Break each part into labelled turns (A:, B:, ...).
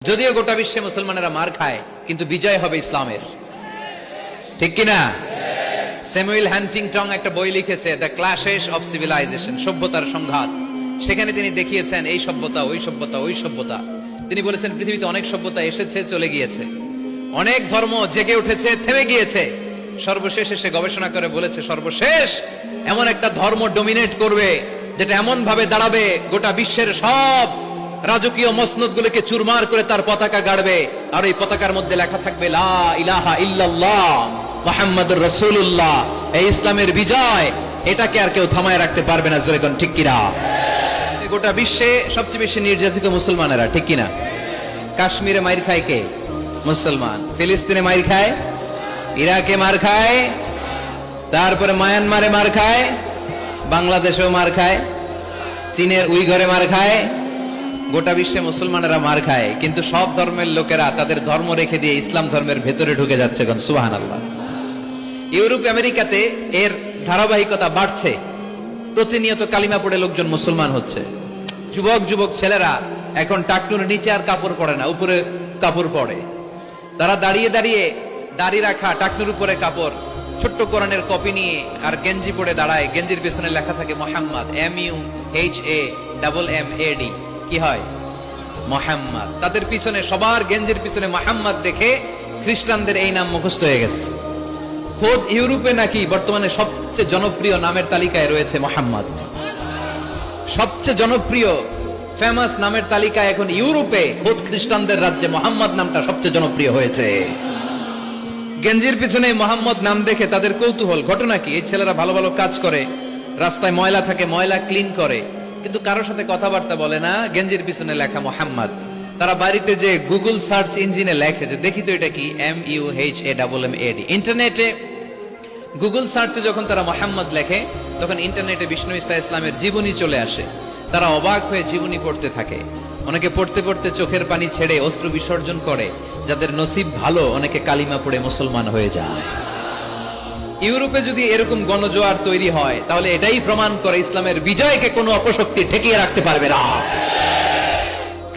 A: যদিও গোটা বিশ্বে মুসলমানেরা মার খায়, কিন্তু বিজয় হবে ইসলামের, ঠিক কিনা? স্যামুয়েল হান্টিংটন একটা বই লিখেছে, দ্য ক্ল্যাশেস অফ সিভিলাইজেশন, সভ্যতার সংঘাত। সেখানে তিনি দেখিয়েছেন এই সভ্যতা, ওই সভ্যতা, ওই সভ্যতা। তিনি বলেছেন পৃথিবীতে অনেক সভ্যতা এসেছে, চলে গিয়েছে, অনেক ধর্ম জেগে উঠেছে, থেমে গিয়েছে। সর্বশেষ এসে গবেষণা করে বলেছে, সর্বশেষ এমন একটা ধর্ম ডমিনেট করবে যেটা এমন ভাবে দাঁড়াবে গোটা বিশ্বের সব রাজকীয় মসনদ গুলোকে চুরমার করে তার পতাকা গাড়বে, আর এই পতাকার মধ্যে লেখা থাকবে লা ইলাহা ইল্লাল্লাহ মুহাম্মাদুর রাসূলুল্লাহ। এই ইসলামের বিজয়, এটাকে আর কেউ থামায় রাখতে পারবে না। জোরে কোন ঠিক কিনা? গোটা বিশ্বে সবচেয়ে বেশি নির্যাতিত মুসলমানেরা, ঠিক কিনা? কাশ্মীরে মাইর খায় কে? মুসলমান। ফিলিস্তিনে মাইর খায়, ইরাকে মার খায়, তারপরে মায়ানমারে মার খায়, বাংলাদেশেও মার খায়, চীনের উইঘরে মার খায়। গোটা বিশ্বে মুসলমানেরা মার খায়, কিন্তু সব ধর্মের লোকেরা তাদের ধর্ম রেখে দিয়ে ইসলাম ধর্মের ভেতরে ঢুকে যাচ্ছে। সুবহানাল্লাহ। ইউরোপ আমেরিকাতে এর ধারাবাহিকতা বাড়ছে, প্রতিনিয়ত কালিমা পড়ে লোকজন মুসলমান হচ্ছে। যুবক যুবক ছেলেরা এখন টাকনুর নিচে আর কাপড় পরে না, উপরে কাপড় পরে। তারা দাঁড়িয়ে দাঁড়িয়ে দাড়ি রাখা, টাকনুর উপরে কাপড়, ছোট্ট কোরআনের কপি নিয়ে আর গেঞ্জি পরে দাঁড়ায়। গেঞ্জির পেছনে লেখা থাকে মোহাম্মদ, MUHAMMAD। কি হয়? মোহাম্মদ। তাদের পিছনে, সবার গেঞ্জির পিছনে মোহাম্মদ দেখে খ্রিস্টানদের এই নাম মুখস্থ হয়ে গেছে। খোদ ইউরোপে নাকি বর্তমানে সবচেয়ে জনপ্রিয় নামের তালিকায় রয়েছে মোহাম্মদ। সবচেয়ে জনপ্রিয় ফেমাস নামের তালিকায় এখন ইউরোপে খোদ খ্রিস্টানদের রাজ্যে মোহাম্মদ নামটা সবচেয়ে জনপ্রিয় হয়েছে। গেঞ্জির পিছনে মোহাম্মদ নাম দেখে তাদের কৌতূহল। ঘটনা কি? এই ছেলেরা ভালো ভালো কাজ করে, রাস্তায় ময়লা থাকে, ময়লা ক্লিন করে, কিন্তু কারোর সাথে কথাবার্তা বলে না। গেঞ্জির পিছনে লেখা মোহাম্মদ। তারা বাড়িতে যে গুগল সার্চ ইঞ্জিনে লেখে যে দেখি তো এটা কি, MUHAMMAD। ইন্টারনেটে গুগল সার্চে যখন তারা মোহাম্মদ লেখে, তখন ইন্টারনেটে বিষ্ণু ঈসা ইসলামের জীবনী চলে আসে। তারা অবাক হয়ে জীবনী পড়তে থাকে। অনেকে পড়তে পড়তে চোখের পানি ছেড়ে অশ্রু বিসর্জন করে। যাদের নসিব ভালো, অনেকে কালিমা পড়ে মুসলমান হয়ে যায়। ইউরোপে যদি এরকম গণজোয়ার তৈরি হয়, তাহলে এটাই প্রমাণ করে ইসলামের বিজয়কে কোনো অপশক্তি ঠেকিয়ে রাখতে পারবে না।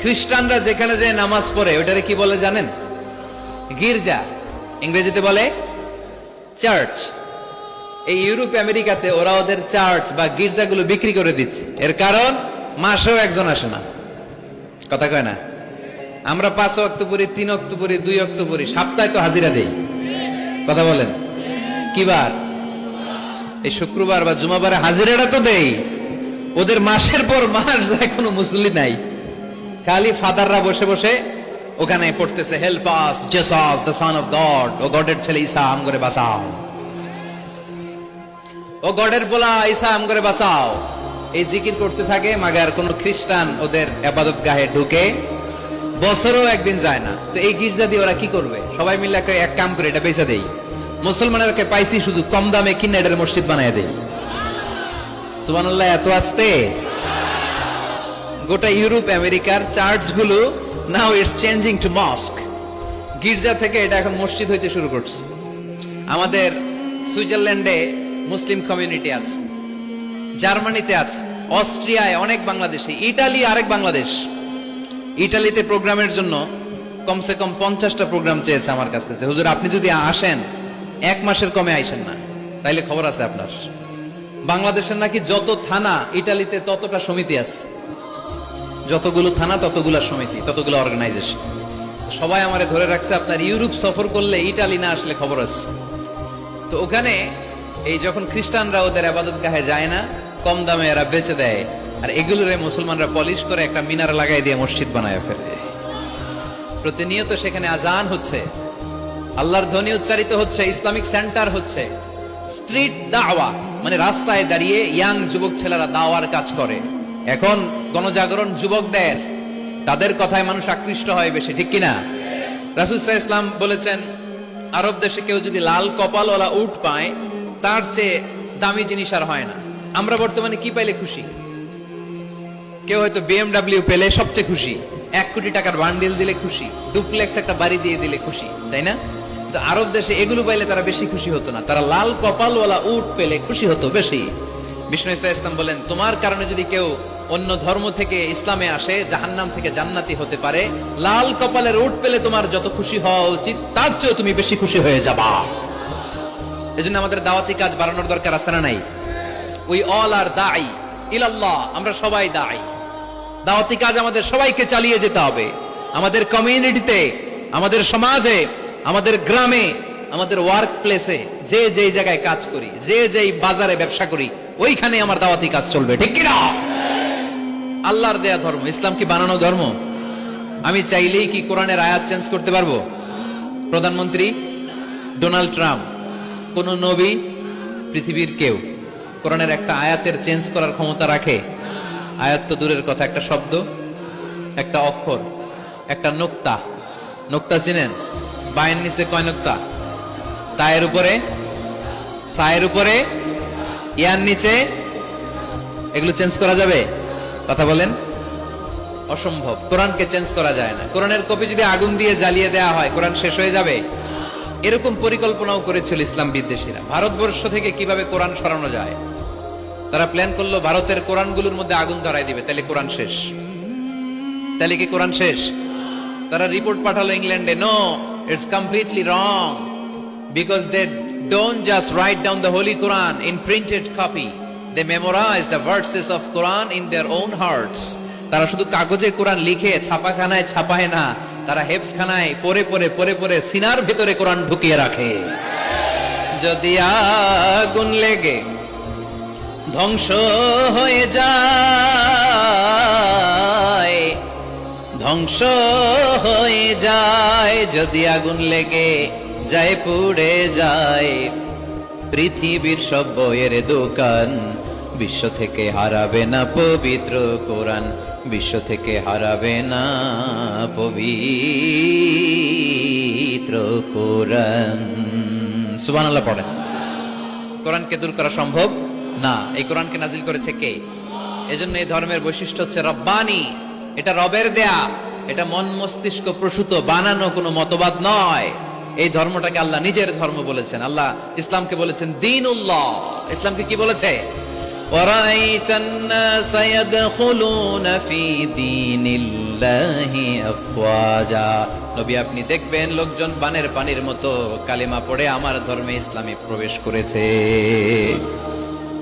A: খ্রিস্টানরা যেখানে যে নামাজ পড়ে, ওটারে কি বলে জানেন? গির্জা। ইংরেজিতে বলে চার্চ। এই ইউরোপ আমেরিকাতে ওরা ওদের চার্চ বা গির্জাগুলো বিক্রি করে দিচ্ছে। এর কারণ, মাসেও একজন আসে না। কথা কয় না? আমরা 5 ওয়াক্ত পড়ি, 3 ওয়াক্ত পড়ি, 2 ওয়াক্ত পড়ি, সপ্তাহে তো হাজিরা দেই। কথা বলেন, কি বার? এই শুক্রবার বা জুমাবারে হাজিরাটা তো দেই। ওদের মাসের পর মাস যায়, কোনো মুসল্লি নাই। খালি ফাদাররা বসে বসে ওখানে পড়তেছে, help us Jesus the son of God, ও গডের ছেলে ঈসা আম করে বাঁচাও, ও গডের পোলা ঈসা আম করে বাঁচাও। এই জিকির করতে থাকে। মাগার কোন খ্রিস্টান ওদের ইবাদত গাহে ঢুকে বছরও একদিন যায় না। তো এই গির্জা দিয়ে ওরা কি করবে? সবাই মিলে এক কাম করে এটা বেচা দেই। মুসলমানেরকে পাইছি শুধু কম দামে কিনে এটার মসজিদ বানায় দেই। সুবহানাল্লাহ। এত আসতে গোটা ইউরোপ আমেরিকার চার্চগুলো now it's changing to mosque. গির্জা থেকে এটা এখন মসজিদ হইতে শুরু করছে। আমাদের সুইজারল্যান্ডে মুসলিম কমিউনিটি আছে, জার্মানিতে আছে, অস্ট্রিয়ায় অনেক বাংলাদেশি, ইটালি আরেক বাংলাদেশ। ইটালিতে প্রোগ্রামের জন্য কমসে কম 50টা প্রোগ্রাম চেয়েছে আমার কাছে, যে হুজুর আপনি যদি আসেন 1 মাসের কমে আইসেন না, তাইলে খবর আছে আপনার। বাংলাদেশের নাকি যত থানা, ইটালিতে ততটা সমিতি আছে। যতগুলো থানা ততগুলা সমিতি, ততগুলো অর্গানাইজেশন। সবাই আমারে ধরে রাখছে, আপনার ইউরোপ সফর করলে ইটালি না আসলে খবর আছে। তো ওখানে এই যখন খ্রিস্টানরা ওদের ইবাদত গাহে যায় না, কম দামে এরা বেচে দেয়, আর এগুলোরে মুসলমানরা পলিশ করে একটা মিনার লাগাই দিয়ে মসজিদ বানায় ফেলে। প্রতিনিয়ত সেখানে আজান হচ্ছে, আল্লাহর ধ্বনি উচ্চারিত হচ্ছে, ইসলামিক সেন্টার হচ্ছে। স্ট্রিট দাওয়া মানে রাস্তায় দাঁড়িয়ে ইয়াং যুবক ছেলেরা দাওয়ার কাজ করে। এখন গণজাগরণ যুবকদের, তাদের কথায় মানুষ আকৃষ্ট হয় বেশি, ঠিক কিনা? রাসূল সাল্লাল্লাহু আলাইহি ওয়াসাল্লাম বলেছেন, আরব দেশে কেউ যদি লাল কপালওয়ালা উট পায়, তার চেয়ে দামি জিনিস আর হয় না। আমরা বর্তমানে কি পাইলে খুশি? কেউ হয়তো BMW পেলে সবচেয়ে খুশি, 1 কোটি টাকার বান্ডিল দিলে খুশি, ডুপ্লেক্স একটা বাড়ি দিয়ে দিলে খুশি, তাই না? কিন্তু আরব দেশে এগুলো পাইলে তারা বেশি খুশি হতো না, তারা লাল কপালওয়ালা উট পেলে খুশি হতো বেশি। বিষ্ণু ঈসা ইসলাম বলেন, তোমার কারণে যদি কেউ অন্য ধর্ম থেকে ইসলামে আসে জাহান্নাম থেকে জান্নাতি হতে পারে, লাল কপালের উট পেলে তোমার যত খুশি হওয়া উচিত তার চেয়ে তুমি বেশি খুশি হয়ে যাবা। এজন্য আমাদের দাওয়াতি কাজ বাড়ানোর দরকার আছে না নাই? উই অল আর দাঈ ইলাল্লাহ, আমরা সবাই দাঈ। দাওয়াতি কাজ আমাদের সবাইকে চালিয়ে যেতে হবে। আমাদের কমিউনিটিতে, আমাদের সমাজে, আমাদের গ্রামে, আমাদের ওয়ার্ক প্লেসে, যে যেই জায়গায় কাজ করি, যে যেই বাজারে ব্যবসা করি, ওইখানে আমার দাওয়াতি কাজ চলবে, ঠিক কি না? আল্লাহর দেয়া ধর্ম, ইসলাম কি বানানো ধর্ম? আমি চাইলেই কি কোরআনের আয়াত চেঞ্জ করতে পারবো? প্রধানমন্ত্রী ডোনাল্ড ট্রাম্প, কোন নবী, পৃথিবীর কেউ কোরআনের একটা আয়াতের চেঞ্জ করার ক্ষমতা রাখে? আয়াত তো দূরের কথা, একটা শব্দ, একটা অক্ষর, একটা নোক্তা। নোক্তা চিনেন? বায়ের নিচে কয় নোক্তা? তায়ের উপরে, সায়ের উপরে, ইয়ার নিচে। এগুলো চেঞ্জ করা যাবে? কথা বলেন। অসম্ভব। কোরআনকে চেঞ্জ করা যায় না। কোরআনের কপি যদি আগুন দিয়ে জ্বালিয়ে দেওয়া হয়, কোরআন শেষ হয়ে যাবে? এরকম পরিকল্পনাও করেছিল ইসলাম বিদ্বেষীরা, ভারতবর্ষ থেকে কিভাবে কোরআন সরানো যায়। তারা প্ল্যান করলো ভারতের কোরআনগুলোর মধ্যে আগুন ধরাই দিবে, তাহলে কোরআন শেষ। তাহলে কি কোরআন শেষ? তারা রিপোর্ট পাঠালো ইংল্যান্ডে, no, it's completely wrong, because they don't just write down the holy Quran in printed copy, they memorize the verses of Quran in their own hearts. তারা শুধু কাগজে কোরআন লিখে ছাপাখানায় ছাপায় না, তারা হেফজখানায় পড়ে পড়ে পড়ে পড়ে সিনার ভিতরে কোরআন ঢুকিয়ে রাখে। যদি আগুন লেগে ধ্বংস হয়ে যায়, ধ্বংস হয়ে যায়, যদি আগুন লেগে যায় পুড়ে যায় পৃথিবীর সব বইয়ের দোকান, বিশ্ব থেকে হারাবে না পবিত্র কোরআন, বিশ্ব থেকে হারাবে না পবিত্র কোরআন। সুবহানাল্লাহ পড়েন। কোরআনকে দূর করা সম্ভব না। এই কোরআনকে নাজিল করেছে কে? এজন্য এই ধর্মের বৈশিষ্ট্য হচ্ছে রব্বানি। এটা রবের দেয়া, এটা মন মস্তিষ্ক প্রসূত বানানো কোনো মতবাদ নয়। এই ধর্মটাকে আল্লাহ নিজের ধর্ম বলেছেন। আল্লাহ ইসলামকে বলেছেন দীনুল্লাহ। ইসলামকে কি বলেছে? ওয়ারাইতান নাস ইয়াদখুলুনা ফি দীনিল্লাহি আফওয়াজা। নবী আপনি দেখবেন লোকজন বানের পানির মতো কালিমা পড়ে আমার ধর্মে ইসলামে প্রবেশ করেছে।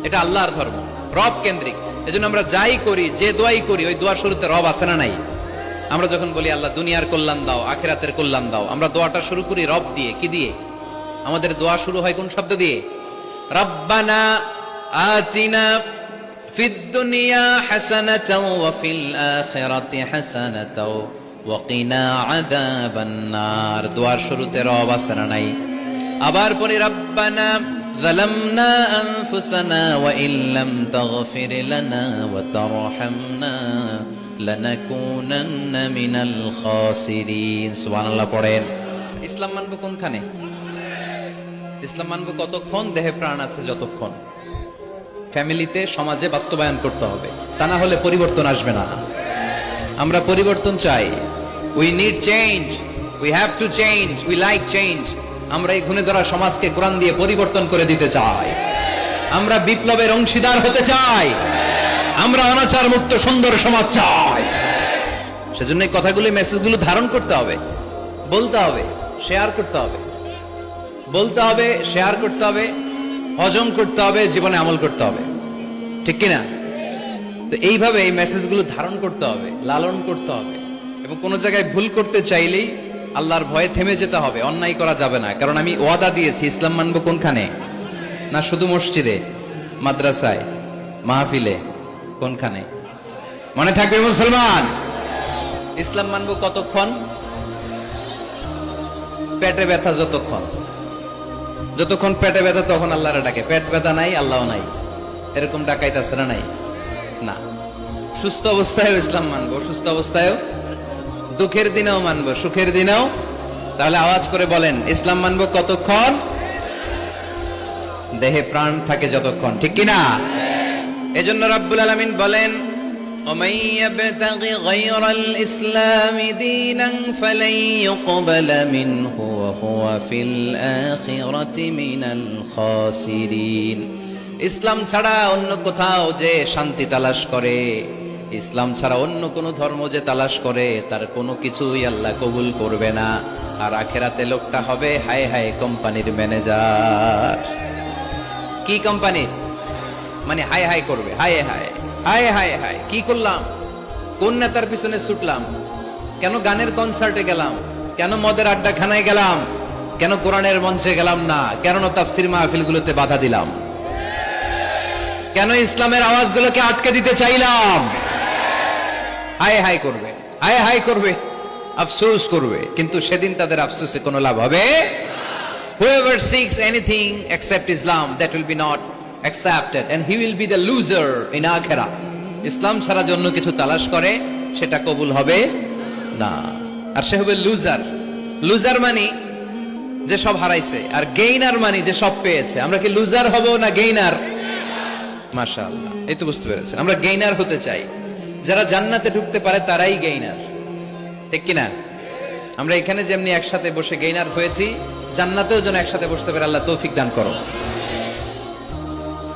A: এটা আল্লাহর ধর্ম, রব কেন্দ্রিক। এজন্য আমরা যাই করি, যে দোয়াই করি, ওই দোয়ার শুরুতে রব আছে না নাই? আমরা যখন বলি আল্লাহ দুনিয়ার কল্যাণ দাও, আখিরাতের কল্যাণ দাও, আমরা দোয়াটা শুরু করি রব দিয়ে। কি দিয়ে? আমাদের দোয়া শুরু হয় কোন শব্দ দিয়ে? রব্বানা আতিনা ফিদ দুনিয়া হাসানাতাও ওয়া ফিল আখিরাতি হাসানাতাও ওয়া কিনা আযাবান নার। দোয়ার শুরুতে রব আছে না নাই? আবার পরে রব্বানা যালামনা আনফুসানা ওয়া ইল্লাম তাগফির লানা ওয়া তারহামনা লানাকুনান্না মিনাল খাসিরিন। সুবহানাল্লাহ পড়েন। ইসলাম মানব কোনখানে? ইসলাম মানব কতক্ষণ? দেহে প্রাণ আছে যতক্ষণ। ফ্যামিলিতে, সমাজে বাস্তবায়ন করতে হবে, তা না হলে পরিবর্তন আসবে না। আমরা পরিবর্তন চাই। We need change, we have to change, we like change. আমরা এই ঘুণে ধরা সমাজকে কোরআন দিয়ে পরিবর্তন করে দিতে চাই। আমরা বিপ্লবের অংশীদার হতে চাই। আমরা অনাচার মুক্ত সুন্দর সমাজ চাই। সেজন্য এই কথাগুলো, মেসেজগুলো ধারণ করতে হবে, বলতে হবে, শেয়ার করতে হবে, বলতে হবে, শেয়ার করতে হবে, হজম করতে হবে, জীবনে আমল করতে হবে, ঠিক কিনা? তো এইভাবে এই মেসেজগুলো ধারণ করতে হবে, লালন করতে হবে। এবং কোন জায়গায় ভুল করতে চাইলেই আল্লাহর ভয়ে থেমে যেতে হবে, অন্যায় করা যাবে না। কারণ আমি ওয়াদা দিয়েছি, ইসলাম মানবো কোনখানে? না শুধু মসজিদে, মাদ্রাসায়, মাহফিলে, কোনখানে? মনে থাকবে মুসলমান। ইসলাম মানবো কতক্ষণ? পেটে ব্যথা যতক্ষণ। যতক্ষণ পেটে ব্যথা তখন আল্লাহরে ডাকে। পেট ব্যথা নাই, আল্লাহ নাই, এরকম ডাকাইতেছে না? নাই না। সুস্থ অবস্থায়ও ইসলাম মানবো, সুস্থ অবস্থায়ও, দুঃখের দিনেও মানবো, সুখের দিনেও। তাহলে আওয়াজ করে বলেন, ইসলাম মানবো কতক্ষণ? দেহে প্রাণ থাকে যতক্ষণ, ঠিক কিনা? এজন্য রাব্বুল আলামিন বলেন, ومن يبتغ غير الإسلام دينا فلن يقبل منه وهو في الآخرة من الخاسرين। ইসলাম ছাড়া অন্য কোথাও যে শান্তি তালাশ করে, ইসলাম ছাড়া অন্য কোন ধর্ম যে তালাশ করে তার কোনো কিছুই আল্লাহ কবুল করবে না। আর আখেরাতে লোকটা হবে হায় হায় কোম্পানির ম্যানেজার। কি কোম্পানির? মানে হায় হায় করবে, হায় হায় হায় হায় হায়, কি করলাম, কোন নেতার পিছনে ছুটলাম, কেন গানের কনসার্টে গেলাম, কেন মদের আড্ডাখানায় গেলাম, কেন কোরআনের মঞ্চে গেলাম না, কেন তাফসীর মাহফিলগুলোতে বাধা দিলাম, কেন ইসলামের আওয়াজগুলোকে আটকে দিতে চাইলাম। হায় হায় করবে, হায় হায় করবে, আফসোস করবে, কিন্তু সেদিন তাদের আফসোসে কোনো লাভ হবে। Whoever seeks anything except Islam, that will be not accepted and he will be the loser in akhirah. ইসলাম ছাড়া জন্য কিছু তালাশ করে সেটা কবুল হবে না, আর সে হবে লুজার। লুজার মানে যে সব হারাইছে, আর গেইনার মানে যে সব পেয়েছে। আমরা কি লুজার হব না গেইনার? মাশাআল্লাহ, এই তো বুঝতে পেরেছেন, আমরা গেইনার হতে চাই। যারা জান্নাতে ঢুকতে পারে তারাই গেইনার, ঠিক কিনা? আমরা এখানে যেমনি একসাথে বসে গেইনার হয়েছি, জান্নাতেও যেন একসাথে বসতে পারে, আল্লাহ তৌফিক দান করো।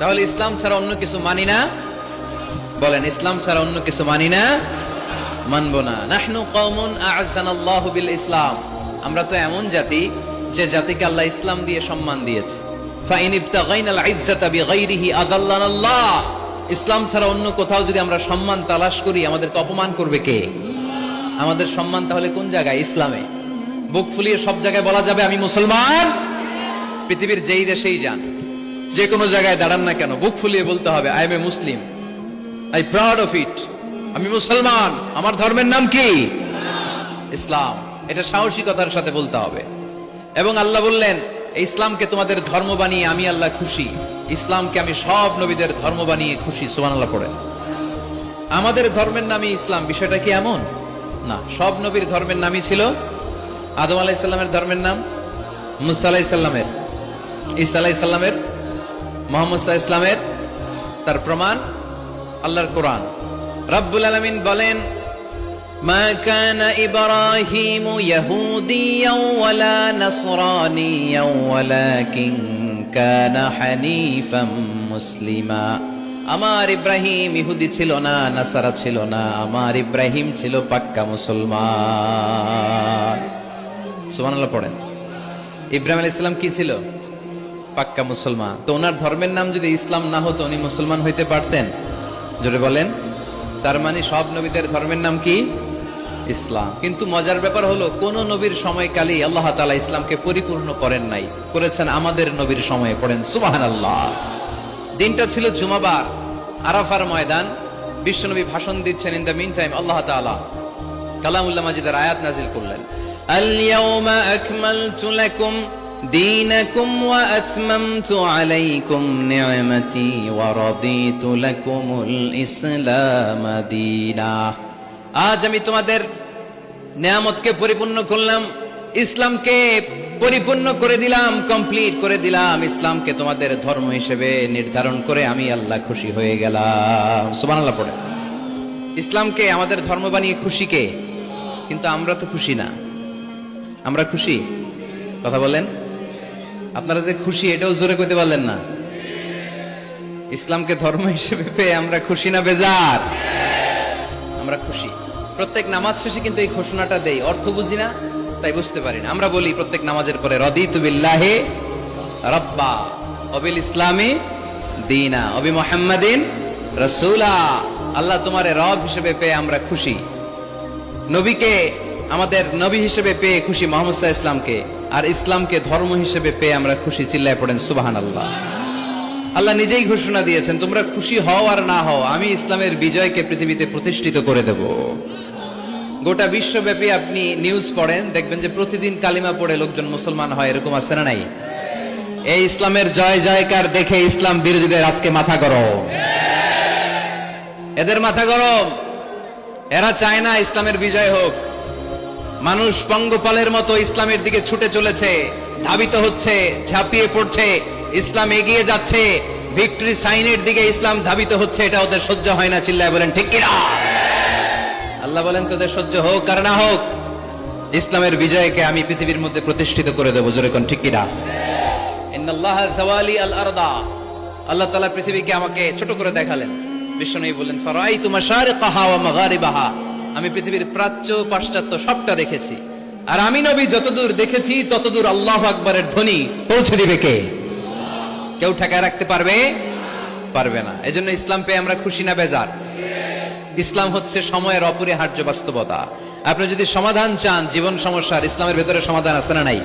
A: তাহলে ইসলাম ছাড়া অন্য কিছু মানি না, বলেন ইসলাম ছাড়া অন্য কিছু মানি না, মানবো না। নাহনু কওমুন আ'আজ্জানাল্লাহু বিল ইসলাম, আমরা তো এমন জাতি যে জাতিকে আল্লাহ ইসলাম দিয়ে সম্মান দিয়েছে। ফাইন ইবতাগাইনাল ইজ্জাতা বিগাইরিহি আদাল্লানাল্লাহ, ইসলাম ছাড়া অন্য কোথাও যদি আমরা সম্মান তালাশ করি আমাদেরকে অপমান করবে কে? আমাদের সম্মান তাহলে কোন জায়গায়? ইসলামে। বুক ফুলিয়ে সব জায়গায় বলা যাবে আমি মুসলমান। পৃথিবীর যেই দেশেই যান, যে কোনো জায়গায় দাঁড়ান না কেন, বুক ফুলিয়ে বলতে হবে I M A Muslim, I proud of it, আমি মুসলমান, আমার ধর্মের নাম কি? ইসলাম। এটা সাহসিকতার সাথে বলতে হবে। এবং আল্লাহ বললেন ইসলামকে তোমাদের ধর্ম বানিয়ে আমি আল্লাহ খুশি, ইসলামকে আমি সব নবীদের ধর্ম বানিয়ে খুশি। সুবহানাল্লাহ পড়েন। আমাদের ধর্মের নামই ইসলাম, বিষয়টা কি এমন না? সব নবীর ধর্মের নামই ছিল। আদম আলাইহিস সালামের ধর্মের নাম, মুসা আলাইহিস সালামের, ঈসা আলাইহিস সালামের, মুহাম্মদ সাল্লাল্লাহু আলাইহি সাল্লামের। তার প্রমাণ আল্লাহর কোরআন। রব্বুল আলামিন বলেন মা কানা ইব্রাহিমু ইয়াহুদিয়াও ওয়ালা নাসরানিয়াও ওয়ালাকিন কানা হানিফাম মুসলিমা। আমার ইব্রাহিম ইহুদি ছিল না, নাসারা ছিল না, আমার ইব্রাহিম ছিল পাক্কা মুসলমান। সুবহানাল্লাহ পড়েন। ইব্রাহিম আলাইহিস সালাম কি ছিল? পাক্কা মুসলমান। তো ওনার ধর্মের নাম যদি ইসলাম না হতো উনি মুসলমান হইতে পারতেন? জোরে বলেন। তার মানে সব নবীদের ধর্মের নাম কি? ইসলাম। কিন্তু মজার ব্যাপার হলো কোন নবীর সময়কালেই আল্লাহ তাআলা ইসলামকে পরিপূর্ণ করেন নাই, করেছেন আমাদের নবীর সময়ে। পড়েন সুবহানাল্লাহ। দিনটা ছিল জুমাবার, আরাফার ময়দান। বিশ্বনবী ভাষণ দিচ্ছেন। ইন দ্য মিন টাইম আল্লাহ তাআলা কালামুল্লাহ মাজিদের আয়াত নাজিল করলেন। আল ইয়াউমা আকমালতু লাকুম দীনাকুম ওয়া আতমামতু আলাইকুম নি'মাতি ওয়া রাদিতু লাকুমুল ইসলাম দীনা। আজ আমি তোমাদের নিয়ামতকে পরিপূর্ণ করলাম, ইসলামকে পরিপূর্ণ করে দিলাম, কমপ্লিট করে দিলাম। ইসলামকে তোমাদের ধর্ম হিসেবে নির্ধারণ করে আমি আল্লাহ খুশি হয়ে গেলাম। সুবহানাল্লাহ পড়ে। ইসলামকে আমাদের ধর্ম বানিয়ে খুশি কে? কিন্তু আমরা তো খুশি না। আমরা খুশি? কথা বলেন। আপনারা যে খুশি এটাও জোরে কইতে পারলেন না। ইসলামকে ধর্ম হিসেবে পেয়ে আমরা খুশি না বেজার? আমরা খুশি। প্রত্যেক নামাজ শেষে কিন্তু এই ঘোষণাটা দেই, অর্থ বুঝি না তাই বুঝতে পারি না। আমরা বলি প্রত্যেক নামাজের পরে রাদিতু বিল্লাহি রাব্বা ওয়া বিল ইসলামি দীনা ওয়া বি মুহাম্মাদিন রাসূলা। আল্লাহ তোমারে রব হিসেবে পেয়ে আমরা খুশি, নবীকে আমাদের নবী হিসেবে পেয়ে খুশি, মুহাম্মদ সাল্লাল্লাহু আলাইহি ওয়াসাল্লামকে, আর ইসলামকে ধর্ম হিসেবে পেয়ে আমরা খুশি। চিল্লায় পড়েন সুবহানাল্লাহ। আল্লাহ নিজেই ঘোষণা দিয়েছেন তোমরা খুশি হও আর না হও, আমি ইসলামের বিজয়কে পৃথিবীতে প্রতিষ্ঠিত করে দেব। গোটা বিশ্বব্যাপী আপনি নিউজ পড়েন, দেখবেন যে প্রতিদিন কালিমা পড়ে লোকজন মুসলমান হয়। এরকম আছে না নাই? এই ইসলামের জয় জয়কার দেখে ইসলাম বিরোধীদের আজকে মাথা গরম, এদের মাথা গরম। এরা চায় না ইসলামের বিজয় হোক। মানুষ পঙ্গপালের মতো ইসলামের দিকে ছুটে চলেছে, ধাবিত হচ্ছে, ঝাঁপিয়ে পড়ছে, ইসলাম এগিয়ে যাচ্ছে, ভিক্টরি সাইনের দিকে ইসলাম ধাবিত হচ্ছে। এটা ওদের সহ্য হয় না। চিল্লায় বলেন ঠিক কিনা? আল্লাহ বলেন তোদের সহ্য হোক আর না হোক, ইসলামের বিজয়কে আমি পৃথিবীর মধ্যে প্রতিষ্ঠিত করে দেবো। জোরে কোন ঠিক কিনা? ইন্নাল্লাহা যাওয়ালি আল আরদা, আল্লাহ তাআলা পৃথিবীকে আমাকে ছোট করে দেখালেন। বিশ্বনবী বললেন ফারাইতু মাশারিকাহা ওয়া মাগারিবাহা, আমি পৃথিবীর প্রাচ্য পাশ্চাত্য সবটা দেখেছি, আর আমি নবী যতদূর দেখেছি ততদূর আল্লাহু আকবারের ধ্বনি পৌঁছে দিবে কে? কেউ ঠেকায় রাখতে পারবে? পারবে না। এজন্য ইসলাম পেয়ে আমরা খুশি না বেজার? ইসলাম হচ্ছে সময়ের অপরিহার্য বাস্তবতা। আপনি যদি সমাধান চান জীবন সমস্যার, ইসলামের ভেতরে সমাধান আছে না নাই?